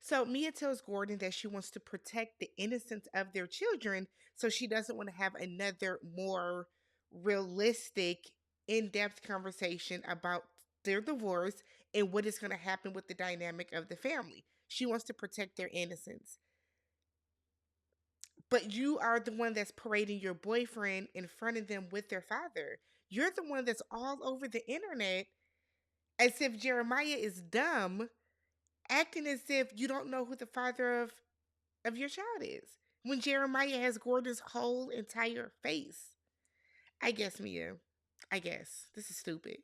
So Mia tells Gordon that she wants to protect the innocence of their children, so she doesn't want to have another more realistic, in-depth conversation about their divorce and what is going to happen with the dynamic of the family. She wants to protect their innocence. But you are the one that's parading your boyfriend in front of them with their father. You're the one that's all over the internet as if Jeremiah is dumb, acting as if you don't know who the father of your child is. When Jeremiah has Gordon's whole entire face. I guess, Mia. I guess. This is stupid.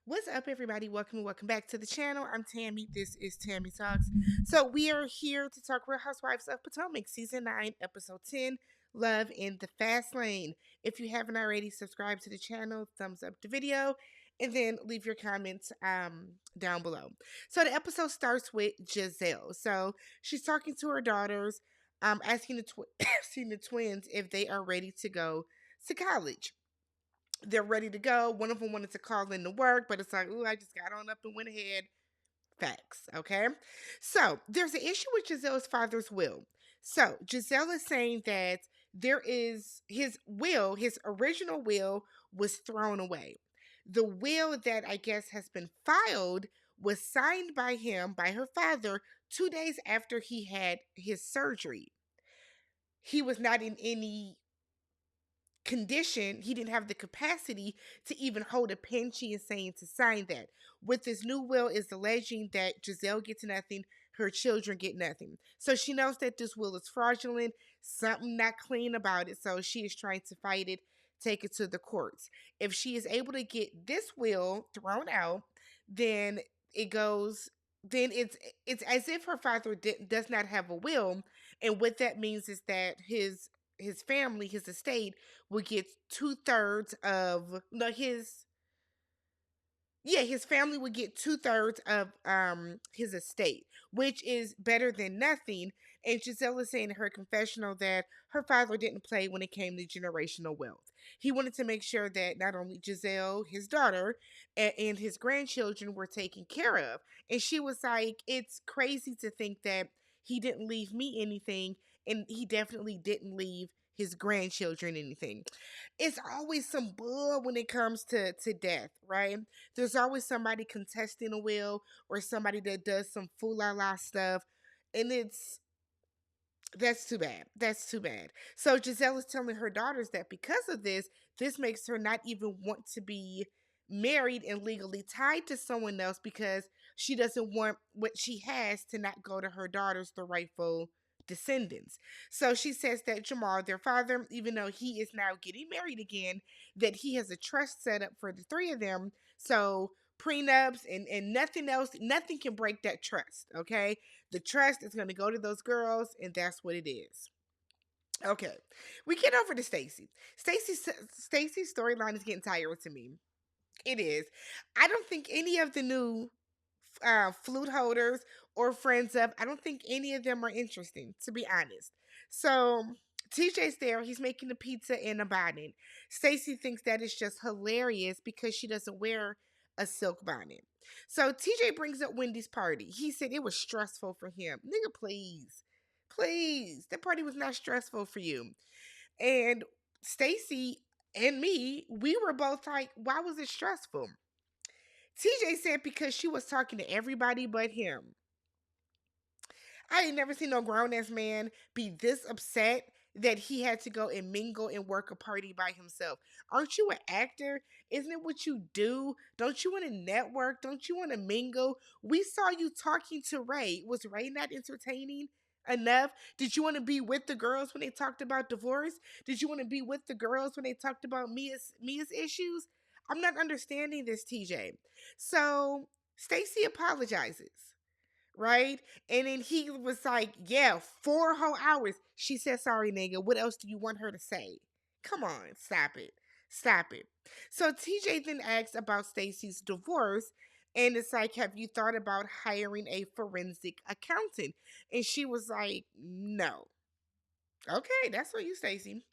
What's up, everybody? Welcome back to the channel. I'm Tammy. This is Tammy Talks. So we are here to talk Real Housewives of Potomac, Season 9, Episode 10, Love in the Fast Lane. If you haven't already, subscribe to the channel, thumbs up the video, and then leave your comments down below. So the episode starts with Gizelle. So she's talking to her daughters, asking asking the twins if they are ready to go to college. They're ready to go. One of them wanted to call in to work, but it's like, ooh, I just got on up and went ahead. Facts, okay? So there's an issue with Giselle's father's will. So Gizelle is saying that there is his will, his original will was thrown away. The will that I guess has been filed was signed by him, by her father, 2 days after he had his surgery. He was not in any condition, he didn't have the capacity to even hold a pen, she is saying, to sign that. With this new will is alleging that Gizelle gets nothing, her children get nothing. So she knows that this will is fraudulent, something not clean about it, so she is trying to fight it, take it to the courts. If she is able to get this will thrown out, then it goes then it's as if her father does not have a will, and what that means is that his family, his estate, would get 2/3 of no his family would get 2/3 of his estate, which is better than nothing. And Gizelle is saying in her confessional that her father didn't play when it came to generational wealth. He wanted to make sure that not only Gizelle, his daughter, and his grandchildren were taken care of. And she was like, it's crazy to think that he didn't leave me anything, and he definitely didn't leave his grandchildren anything. It's always some bull when it comes to death, right? There's always somebody contesting a will or somebody that does some fool la la stuff, and that's too bad. That's too bad. So Gizelle is telling her daughters that because of this, this makes her not even want to be married and legally tied to someone else because she doesn't want what she has to not go to her daughters, the rightful descendants. So she says that Jamal, their father, even though he is now getting married again, that he has a trust set up for the three of them. So prenups and nothing else, nothing can break that trust, okay? The trust is going to go to those girls, and that's what it is. Okay, we get over to Stacey. Stacey's storyline is getting tiring to me. It is. I don't think any of the new flute holders or friends of, I don't think any of them are interesting, to be honest. So TJ's there. He's making the pizza in a bonnet. Stacey thinks that is just hilarious because she doesn't wear a silk bonnet. So TJ brings up Wendy's party. He said it was stressful for him. Nigga, please. Please. That party was not stressful for you. And Stacey and me, we were both like, why was it stressful? TJ said because she was talking to everybody but him. I ain't never seen no grown ass man be this upset that he had to go and mingle and work a party by himself. Aren't you an actor? Isn't it what you do? Don't you want to network? Don't you want to mingle? We saw you talking to Ray. Was Ray not entertaining enough? Did you want to be with the girls when they talked about divorce? Did you want to be with the girls when they talked about Mia's issues? I'm not understanding this, TJ. So Stacey apologizes, right? And then he was like, yeah, 4 whole hours. She said, sorry, nigga. What else do you want her to say? Come on, stop it. Stop it. So TJ then asks about Stacey's divorce. And it's like, have you thought about hiring a forensic accountant? And she was like, no. Okay, that's what you, Stacey.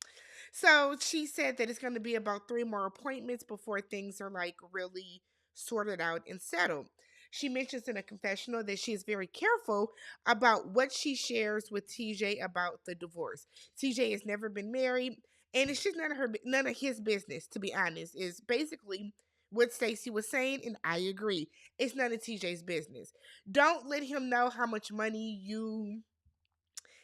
So she said that it's going to be about three more appointments before things are like really sorted out and settled. She mentions in a confessional that she is very careful about what she shares with TJ about the divorce. TJ has never been married, and it's just none of his business, to be honest. Is basically what Stacey was saying, and I agree. It's none of TJ's business. Don't let him know how much money you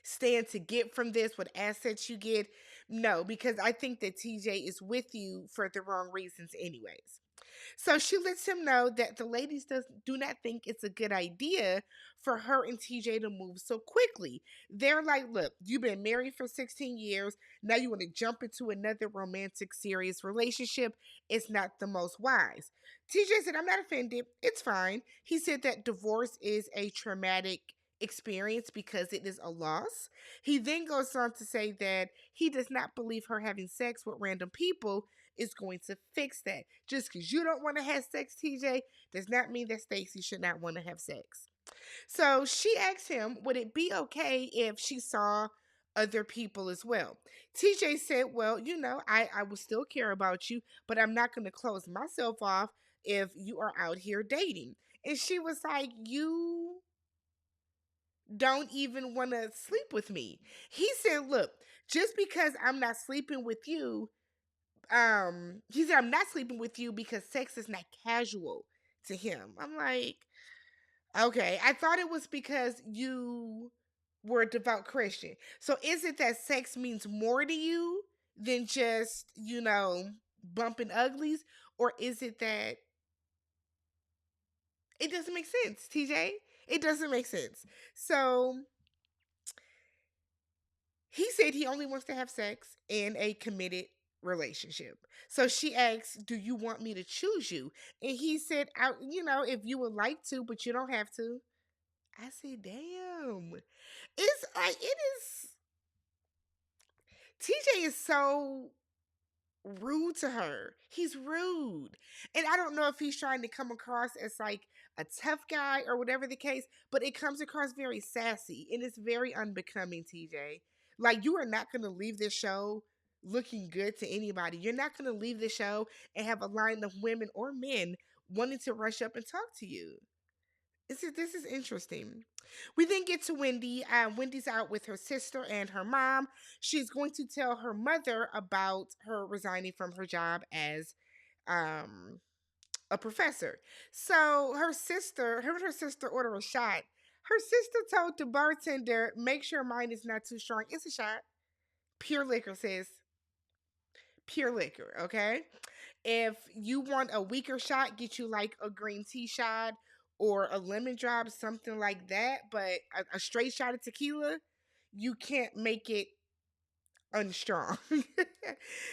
stand to get from this, what assets you get. No, because I think that TJ is with you for the wrong reasons, anyways. So she lets him know that the ladies do not think it's a good idea for her and TJ to move so quickly. They're like, look, you've been married for 16 years. Now you want to jump into another romantic, serious relationship. It's not the most wise. TJ said, I'm not offended. It's fine. He said that divorce is a traumatic experience because it is a loss. He then goes on to say that he does not believe her having sex with random people is going to fix that. Just because you don't want to have sex, TJ, does not mean that Stacey should not want to have sex. So she asked him, would it be okay if she saw other people as well? TJ said, well, I will still care about you, but I'm not going to close myself off if you are out here dating. And she was like, you don't even want to sleep with me. He said, look, just because I'm not sleeping with you, he said, I'm not sleeping with you because sex is not casual to him. I'm like, okay, I thought it was because you were a devout Christian. So is it that sex means more to you than just, bumping uglies? Or is it that it doesn't make sense, TJ? It doesn't make sense. So he said he only wants to have sex in a committed relationship. So she asked, "Do you want me to choose you?" And he said, if you would like to, but you don't have to." I said, "Damn, it's like it is." TJ is so rude to her. He's rude. And I don't know if he's trying to come across as like a tough guy or whatever the case, but it comes across very sassy and it's very unbecoming, TJ. Like, you are not going to leave this show looking good to anybody. You're not going to leave the show and have a line of women or men wanting to rush up and talk to you. This is interesting. We then get to Wendy. Wendy's out with her sister and her mom. She's going to tell her mother about her resigning from her job as um, a professor. So her and her sister order a shot. Her sister told the bartender, "Make sure mine is not too strong. It's a shot. Pure liquor, sis. Pure liquor, okay?" If you want a weaker shot, get you like a green tea shot or a lemon drop, something like that. But a straight shot of tequila, you can't make it unstrong.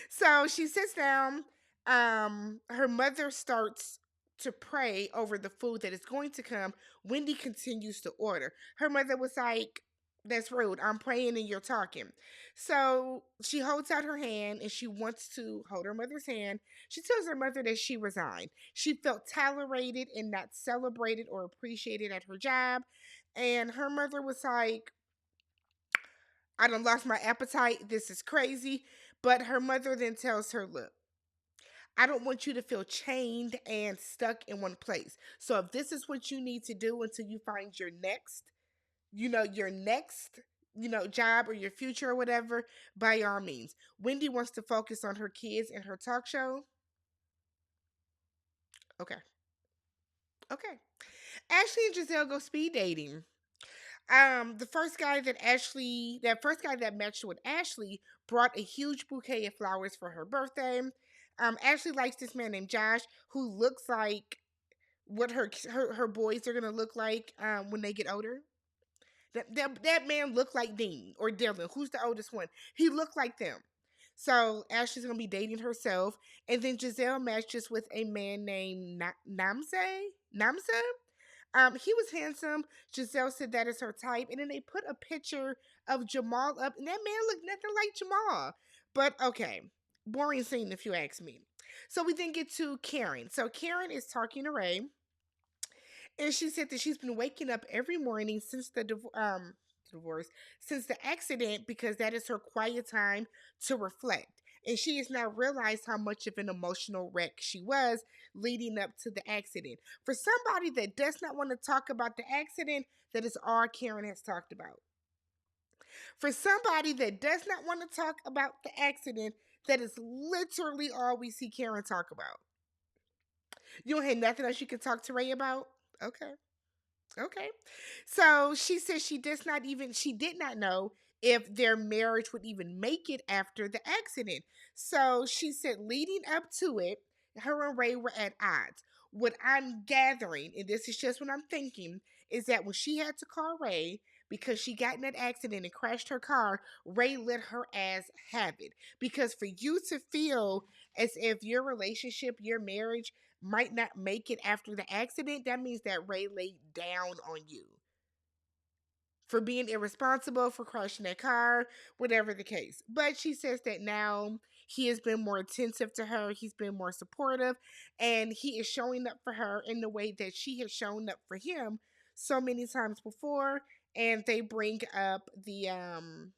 So she sits down. Her mother starts to pray over the food that is going to come. Wendy continues to order. Her mother was like, "That's rude. I'm praying and you're talking." So she holds out her hand and she wants to hold her mother's hand. She tells her mother that she resigned. She felt tolerated and not celebrated or appreciated at her job. And her mother was like, "I done lost my appetite. This is crazy." But her mother then tells her, "Look, I don't want you to feel chained and stuck in one place. So if this is what you need to do until you find your next job or your future or whatever, by all means." Wendy wants to focus on her kids and her talk show. Okay. Okay. Ashley and Gizelle go speed dating. That first guy that matched with Ashley brought a huge bouquet of flowers for her birthday. Ashley likes this man named Josh who looks like what her boys are gonna look like when they get older. That man looked like Dean or Dylan. Who's the oldest one? He looked like them. So Ashley's gonna be dating herself, and then Giselle matches with a man named Namsa. He was handsome. Giselle said that is her type, and then they put a picture of Jamal up, and that man looked nothing like Jamal. But okay, boring scene if you ask me. So we then get to Karen. So Karen is talking to Ray, and she said that she's been waking up every morning since the divorce, since the accident, because that is her quiet time to reflect. And she has now realized how much of an emotional wreck she was leading up to the accident. For somebody that does not want to talk about the accident, that is all Karen has talked about. For somebody that does not want to talk about the accident, that is literally all we see Karen talk about. You don't have nothing else you can talk to Ray about? Okay. Okay. So she says she did not know if their marriage would even make it after the accident. So she said leading up to it, her and Ray were at odds. What I'm gathering, and this is just what I'm thinking, is that when she had to call Ray because she got in that accident and crashed her car, Ray let her ass have it. Because for you to feel as if your relationship, your marriage might not make it after the accident, that means that Ray laid down on you for being irresponsible, for crashing that car, whatever the case. But she says that now he has been more attentive to her, he's been more supportive, and he is showing up for her in the way that she has shown up for him so many times before. And they bring up the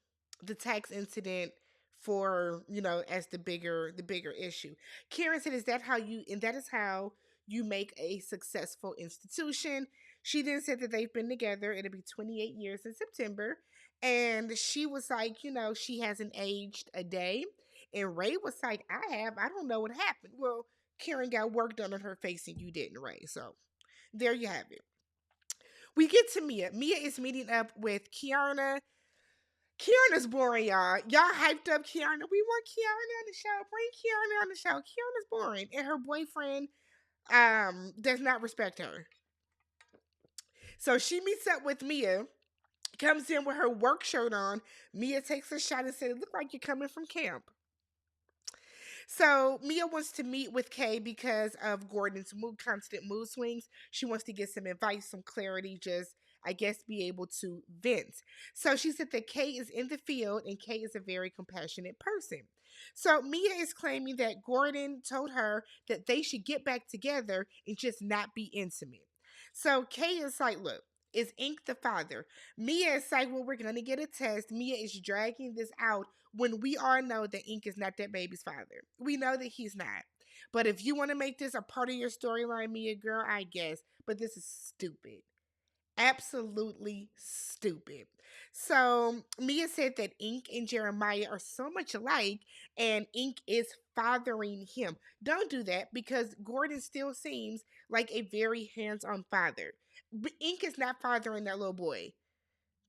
tax incident for, as the bigger issue. Karen said, is that how you and that is how you make a successful institution. She then said that they've been together. It'll be 28 years in September. And she was like, she hasn't aged a day. And Ray was like, I have. I don't know what happened. Well, Karen got work done on her face and you didn't, Ray. So there you have it. We get to Mia. Mia is meeting up with Kiana. Kiana's boring, y'all. Y'all hyped up Kiana. We want Kiana on the show. Bring Kiana on the show. Kiana's boring. And her boyfriend does not respect her. So she meets up with Mia, comes in with her work shirt on. Mia takes a shot and says, "It look like you're coming from camp." So Mia wants to meet with Kay because of Gordon's constant mood swings. She wants to get some advice, some clarity, just I guess be able to vent. So she said that Kay is in the field and Kay is a very compassionate person. So Mia is claiming that Gordon told her that they should get back together and just not be intimate. So Kay is like, look, is Ink the father? Mia is like, well, we're gonna get a test. Mia is dragging this out when we all know that Ink is not that baby's father. We know that he's not. But if you want to make this a part of your storyline, Mia girl, I guess. But this is stupid. Absolutely stupid. So Mia said that Ink and Jeremiah are so much alike, and Ink is fathering him. Don't do that because Gordon still seems like a very hands-on father. But Ink is not fathering that little boy.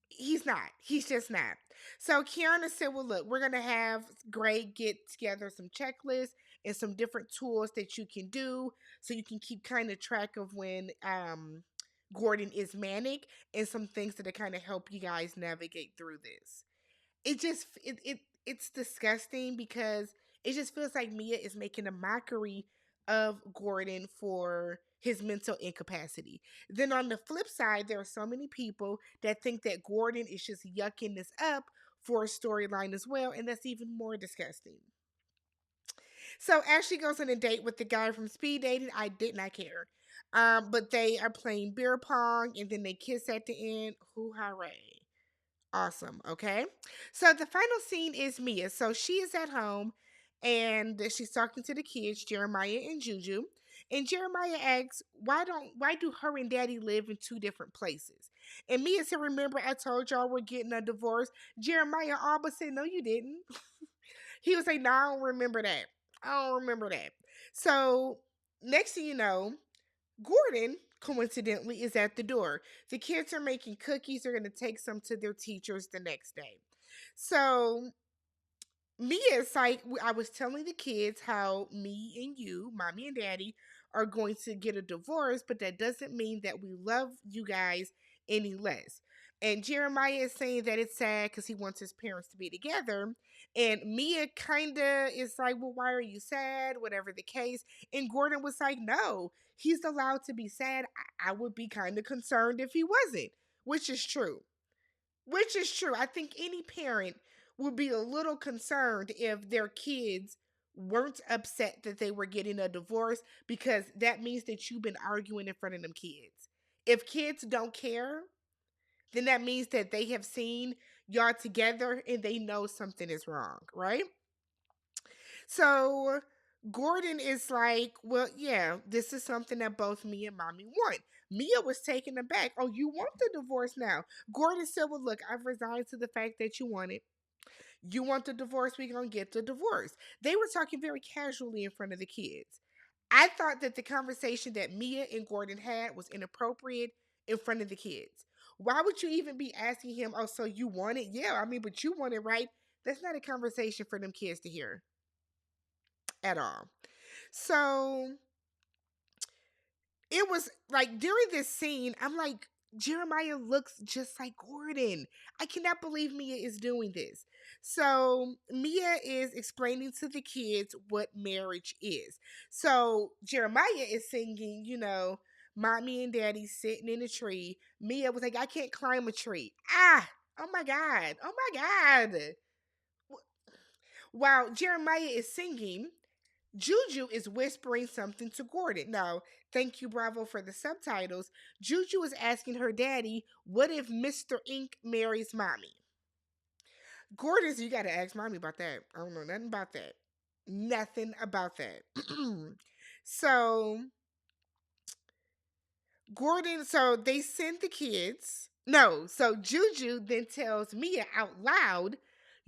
He's not. He's just not. So Kiana said, well, look, we're going to have Greg get together some checklists and some different tools that you can do so you can keep kind of track of when Gordon is manic and some things that kind of help you guys navigate through this. It's disgusting because it just feels like Mia is making a mockery of Gordon for his mental incapacity. Then on the flip side, there are so many people that think that Gordon is just yucking this up for a storyline as well, and that's even more disgusting. So Ashley goes on a date with the guy from Speed Dating. I did not care. But they are playing beer pong and then they kiss at the end. Hoo hooray. Awesome. Okay. So the final scene is Mia. So she is at home and she's talking to the kids, Jeremiah and Juju. And Jeremiah asks, why do her and daddy live in two different places? And Mia said, remember I told y'all we're getting a divorce? Jeremiah all but said, no, you didn't. He was like, no, I don't remember that. I don't remember that. So next thing you know, Gordon, coincidentally, is at the door. The kids are making cookies. They're going to take some to their teachers the next day. So Mia is like, I was telling the kids how me and you, mommy and daddy, are going to get a divorce, but that doesn't mean that we love you guys any less. And Jeremiah is saying that it's sad because he wants his parents to be together. And Mia kind of is like, well, why are you sad? Whatever the case. And Gordon was like, no, he's allowed to be sad. I would be kind of concerned if he wasn't, which is true. Which is true. I think any parent would be a little concerned if their kids weren't upset that they were getting a divorce because that means that you've been arguing in front of them kids. If kids don't care, then that means that they have seen y'all together and they know something is wrong, right? So Gordon is like, well, yeah, this is something that both me and mommy want. Mia was taken aback. Oh, you want the divorce now? Gordon said, well, look, I've resigned to the fact that you want it. You want the divorce, we're going to get the divorce. They were talking very casually in front of the kids. I thought that the conversation that Mia and Gordon had was inappropriate in front of the kids. Why would you even be asking him, oh, so you want it? Yeah, I mean, but you want it, right? That's not a conversation for them kids to hear at all. So it was like during this scene, I'm like, Jeremiah looks just like Gordon. I cannot believe Mia is doing this. So Mia is explaining to the kids what marriage is. So Jeremiah is singing, mommy and daddy sitting in a tree. Mia was like, I can't climb a tree. Ah, oh my God. Oh my God. While Jeremiah is singing, Juju is whispering something to Gordon. Now, thank you, Bravo, for the subtitles. Juju is asking her daddy, what if Mr. Ink marries mommy? Gordon's, you got to ask mommy about that. I don't know nothing about that. Nothing about that. So, Gordon, so they send the kids. No, so Juju then tells Mia out loud,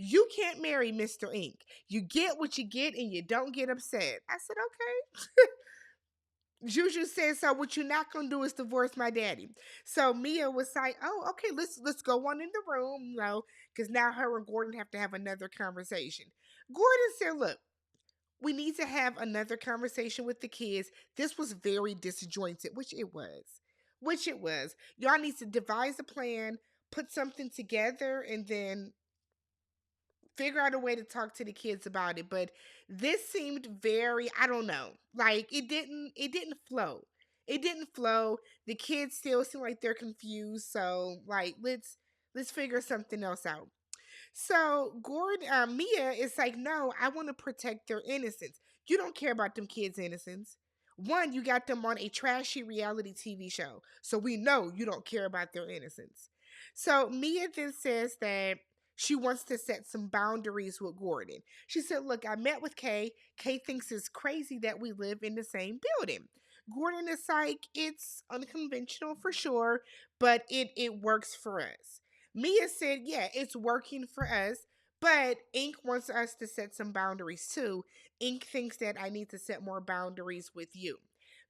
you can't marry Mr. Ink. You get what you get and you don't get upset. I said, okay. Juju said, "So what you're not gonna do is divorce my daddy." So Mia was like, "Oh, okay, let's go on in the room, because now her and Gordon have to have another conversation." Gordon said, "Look, we need to have another conversation with the kids. This was very disjointed, which it was, Y'all need to devise a plan, put something together, and then figure out a way to talk to the kids about it. But this seemed very, I don't know, like it didn't flow. It didn't flow. The kids still seem like they're confused. So like let's figure something else out. So Mia is like, no, I want to protect their innocence. You don't care about them kids' innocence. One, you got them on a trashy reality TV show, so we know you don't care about their innocence. So Mia then says that she wants to set some boundaries with Gordon. She said, look, I met with Kay. Kay thinks it's crazy that we live in the same building. Gordon is like, it's unconventional for sure, but it works for us. Mia said, yeah, it's working for us, but Ink wants us to set some boundaries too. Ink thinks that I need to set more boundaries with you.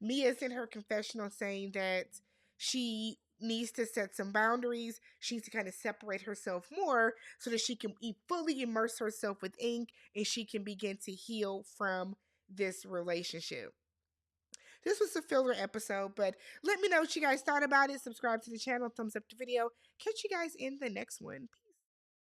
Mia's in her confessional saying that she needs to set some boundaries. She needs to kind of separate herself more so that she can fully immerse herself with Ink and she can begin to heal from this relationship. This was a filler episode, but let me know what you guys thought about it. Subscribe to the channel, thumbs up the video. Catch you guys in the next one. Peace.